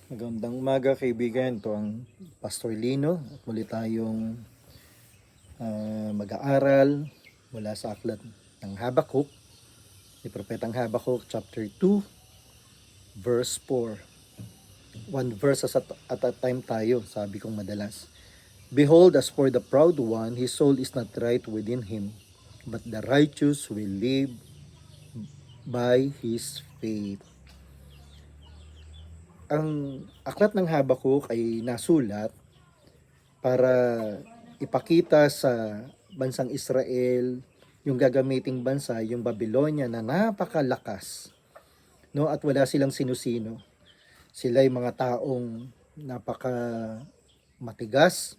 Magandang umaga kaibigan, ito ang Pastor Lino at muli tayong mag-aaral mula sa aklat ng Habakuk, ni Propetang Habakuk chapter 2 verse 4. One verse at a time tayo, sabi kong madalas. Behold, as for the proud one, his soul is not right within him, but the righteous will live by his faith. Ang aklat ng Habakuk ay nasulat para ipakita sa bansang Israel yung gagamiting bansa, yung Babylonia na napakalakas, no? At wala silang sinusino. Sila ay mga taong napaka matigas.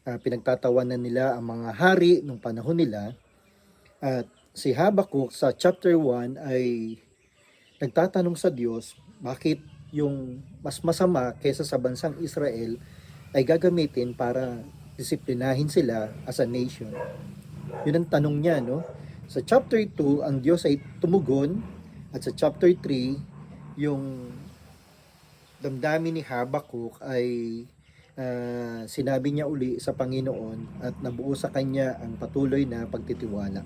Pinagtatawanan nila ang mga hari nung panahon nila. At si Habakuk sa chapter 1 ay nagtatanong sa Diyos, bakit yung mas masama kaysa sa bansang Israel ay gagamitin para disiplinahin sila as a nation. Yun ang tanong niya, no? Sa chapter 2, ang Diyos ay tumugon, at sa chapter 3, yung damdamin ni Habakuk ay sinabi niya uli sa Panginoon at nabuo sa kanya ang patuloy na pagtitiwala.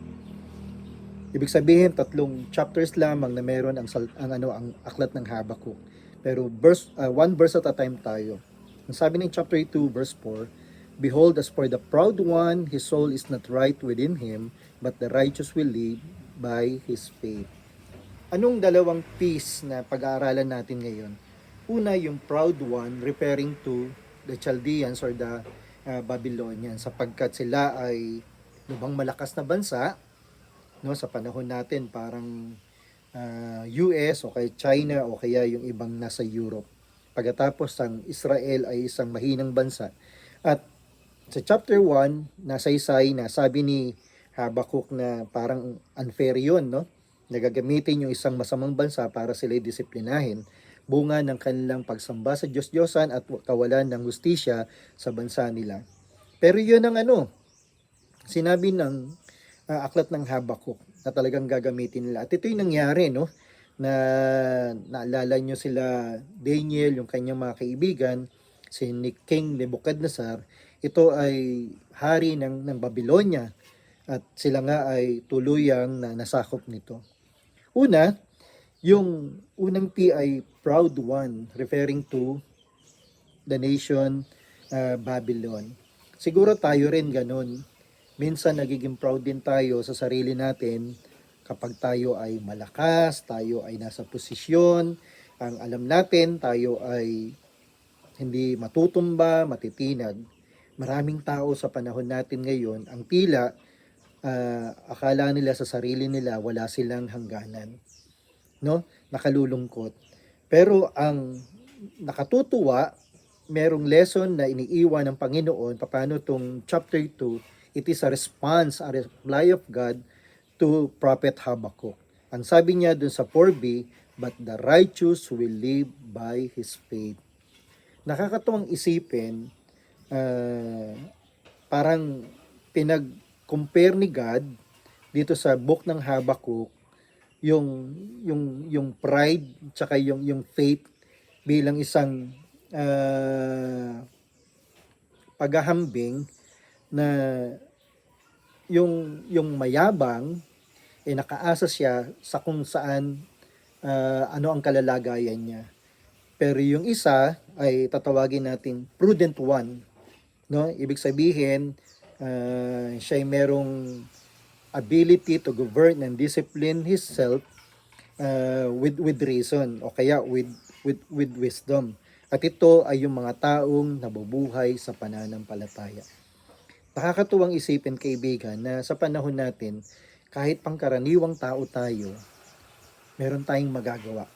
Ibig sabihin, 3 chapters lamang na meron ang aklat ng Habakuk. Pero one verse at a time tayo. Ang sabi ng chapter 2 verse 4, Behold, as for the proud one, his soul is not right within him, but the righteous will live by his faith. Anong dalawang piece na pag-aaralan natin ngayon? Una, yung proud one, referring to the Chaldeans or the Babylonians, sapagkat sila ay lubhang malakas na bansa, no, sa panahon natin parang US o kay China o kaya yung ibang nasa Europe. Pagkatapos ang Israel ay isang mahinang bansa. At sa chapter 1, nasaysay na sabi ni Habakuk na parang unfair yun, no? Nagagamitin yung isang masamang bansa para sila'y disiplinahin, bunga ng kanilang pagsamba sa Diyos-Diyosan at kawalan ng hustisya sa bansa nila. Pero yun ang sinabi ng aklat ng Habakuk na talagang gagamitin nila. At ito yung nangyari, no? Na naalala nyo sila Daniel, yung kanyang mga kaibigan, si King Nebuchadnezzar, ito ay hari ng Babylonia at sila nga ay tuluyang nasakop nito. Una, yung unang P ay proud one, referring to the nation Babylon. Siguro tayo rin ganun. Minsan nagiging proud din tayo sa sarili natin kapag tayo ay malakas, tayo ay nasa posisyon, ang alam natin tayo ay hindi matutumba, matitinag. Maraming tao sa panahon natin ngayon, ang tila akala nila sa sarili nila wala silang hangganan, no? Nakalulungkot. Pero ang nakatutuwa, merong lesson na iniiwan ng Panginoon paano tong chapter 2, it is a response, a reply of God to Prophet Habakuk. Ang sabi niya dun sa 4b, but the righteous will live by his faith. Nakakatuwang isipin, parang pinag-compare ni God dito sa book ng Habakuk yung pride tsaka yung faith bilang isang paghahambing na yung mayabang nakaasa siya sa kung saan ano ang kalalagayan niya. Pero yung isa ay tatawagin natin prudent one, no? Ibig sabihin siya ay merong ability to govern and discipline himself with reason o kaya with wisdom. At ito ay yung mga taong nabubuhay sa pananampalataya. Nakakatuwang isipin, kaibigan, na sa panahon natin, kahit pangkaraniwang tao tayo, meron tayong magagawa.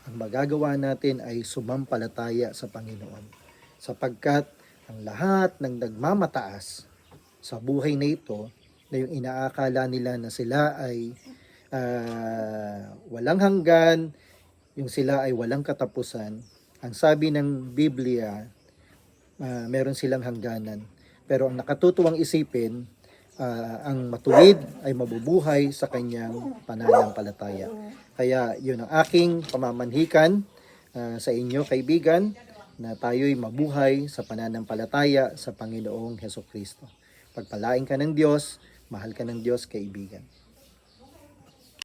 Ang magagawa natin ay sumampalataya sa Panginoon. Sapagkat ang lahat ng nagmamataas sa buhay na ito, na yung inaakala nila na sila ay walang hanggan, yung sila ay walang katapusan, ang sabi ng Biblia, meron silang hangganan. Pero ang nakatutuwang isipin, ang matuwid ay mabubuhay sa kanyang pananampalataya. Kaya yun ang aking pamamanhikan sa inyo kaibigan na tayo'y mabuhay sa pananampalataya sa Panginoong Heso Kristo. Pagpalain ka ng Diyos, mahal ka ng Diyos kaibigan.